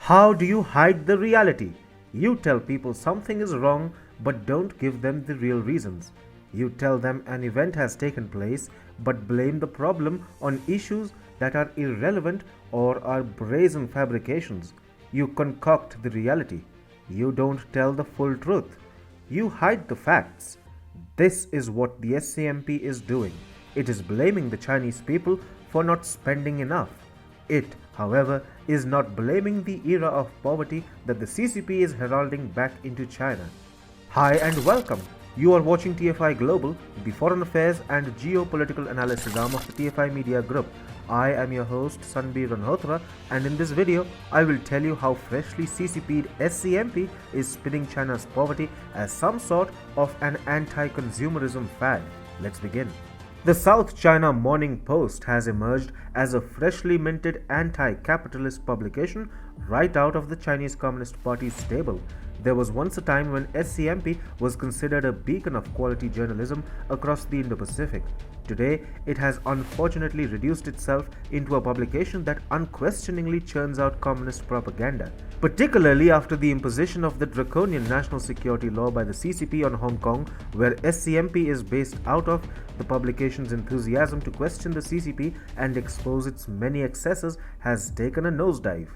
How do you hide the reality? You tell people something is wrong but don't give them the real reasons. You tell them an event has taken place but blame the problem on issues that are irrelevant or are brazen fabrications. You concoct the reality. You don't tell the full truth. You hide the facts. This is what the SCMP is doing. It is blaming the Chinese people for not spending enough. It, however, is not blaming the era of poverty that the CCP is heralding back into China. Hi and welcome. You are watching TFI Global, the foreign affairs and geopolitical analysis arm of the TFI Media Group. I am your host Sanbir Ranhotra, and in this video I will tell you how freshly CCP'd SCMP is spinning China's poverty as some sort of an anti-consumerism fad. Let's begin. The South China Morning Post has emerged as a freshly minted anti-capitalist publication right out of the Chinese Communist Party's stable. There was once a time when SCMP was considered a beacon of quality journalism across the Indo-Pacific. Today, it has unfortunately reduced itself into a publication that unquestioningly churns out communist propaganda. Particularly after the imposition of the draconian national security law by the CCP on Hong Kong, where SCMP is based out of, the publication's enthusiasm to question the CCP and expose its many excesses has taken a nosedive.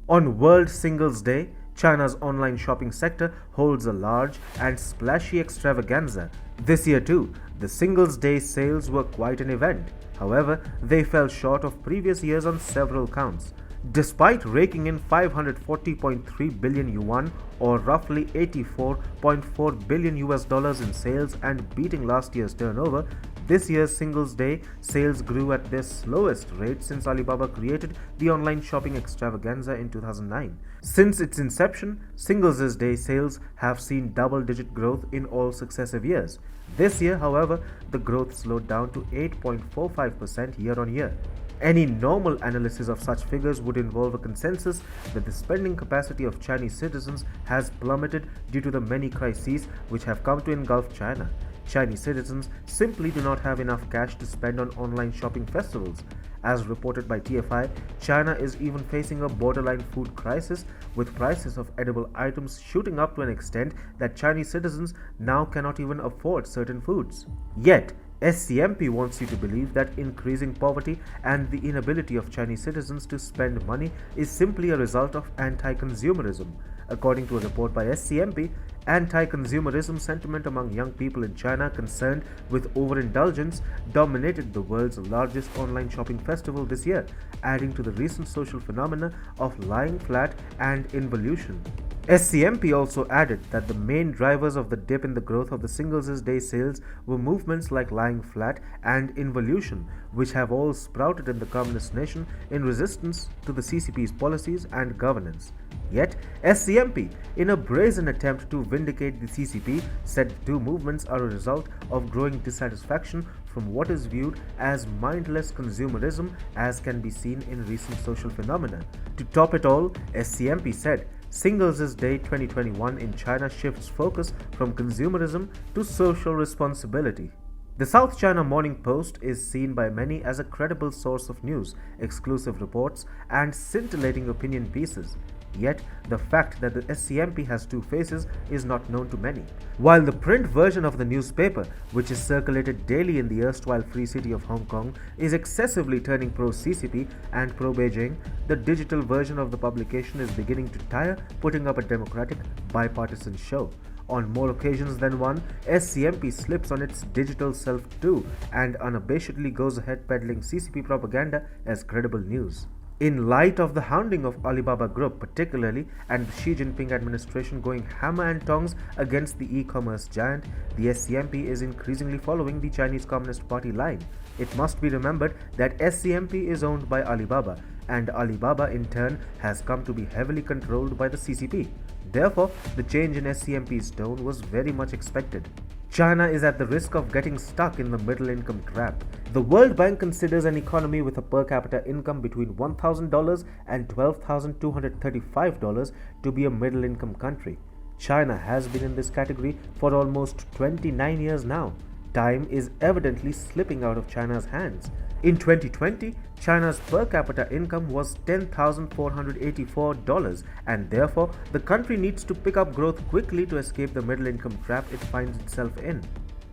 On World Singles Day, China's online shopping sector holds a large and splashy extravaganza. This year too, the Singles Day sales were quite an event. However, they fell short of previous years on several counts. Despite raking in 540.3 billion yuan or roughly $84.4 billion in sales and beating last year's turnover, this year's Singles Day sales grew at their slowest rate since Alibaba created the online shopping extravaganza in 2009. Since its inception, Singles Day sales have seen double-digit growth in all successive years. This year, however, the growth slowed down to 8.45% year-on-year. Any normal analysis of such figures would involve a consensus that the spending capacity of Chinese citizens has plummeted due to the many crises which have come to engulf China. Chinese citizens simply do not have enough cash to spend on online shopping festivals. As reported by TFI, China is even facing a borderline food crisis, with prices of edible items shooting up to an extent that Chinese citizens now cannot even afford certain foods. Yet, SCMP wants you to believe that increasing poverty and the inability of Chinese citizens to spend money is simply a result of anti-consumerism. According to a report by SCMP, anti-consumerism sentiment among young people in China concerned with overindulgence dominated the world's largest online shopping festival this year, adding to the recent social phenomena of lying flat and involution. SCMP also added that the main drivers of the dip in the growth of the Singles Day sales were movements like lying flat and involution, which have all sprouted in the communist nation in resistance to the CCP's policies and governance. Yet, SCMP, in a brazen attempt to vindicate the CCP, said the two movements are a result of growing dissatisfaction from what is viewed as mindless consumerism, as can be seen in recent social phenomena. To top it all, SCMP said, Singles Day 2021 in China shifts focus from consumerism to social responsibility. The South China Morning Post is seen by many as a credible source of news, exclusive reports, and scintillating opinion pieces. Yet, the fact that the SCMP has two faces is not known to many. While the print version of the newspaper, which is circulated daily in the erstwhile free city of Hong Kong, is excessively turning pro-CCP and pro-Beijing, the digital version of the publication is beginning to tire, putting up a democratic, bipartisan show. On more occasions than one, SCMP slips on its digital self too and unabashedly goes ahead peddling CCP propaganda as credible news. In light of the hounding of Alibaba Group particularly, and the Xi Jinping administration going hammer and tongs against the e-commerce giant, the SCMP is increasingly following the Chinese Communist Party line. It must be remembered that SCMP is owned by Alibaba, and Alibaba in turn has come to be heavily controlled by the CCP. Therefore, the change in SCMP's tone was very much expected. China is at the risk of getting stuck in the middle income trap. The World Bank considers an economy with a per capita income between $1,000 and $12,235 to be a middle income country. China has been in this category for almost 29 years now. Time is evidently slipping out of China's hands. In 2020, China's per capita income was $10,484, and therefore the country needs to pick up growth quickly to escape the middle income trap it finds itself in.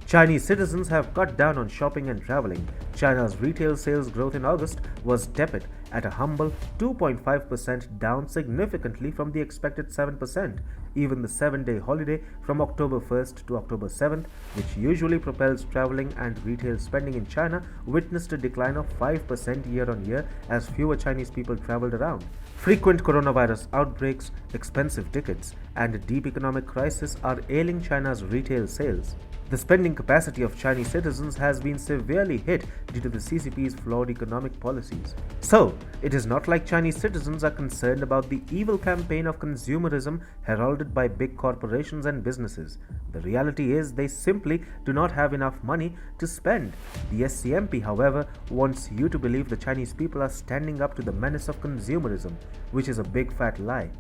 Chinese citizens have cut down on shopping and traveling. China's retail sales growth in August was tepid at a humble 2.5%, down significantly from the expected 7%. Even the 7-day holiday from October 1st to October 7th, which usually propels traveling and retail spending in China, witnessed a decline of 5% year on year as fewer Chinese people traveled around. Frequent coronavirus outbreaks, expensive tickets, and a deep economic crisis are ailing China's retail sales. The spending capacity of Chinese citizens has been severely hit due to the CCP's flawed economic policies. So, it is not like Chinese citizens are concerned about the evil campaign of consumerism heralded by big corporations and businesses. The reality is they simply do not have enough money to spend. The SCMP, however, wants you to believe the Chinese people are standing up to the menace of consumerism, which is a big fat lie.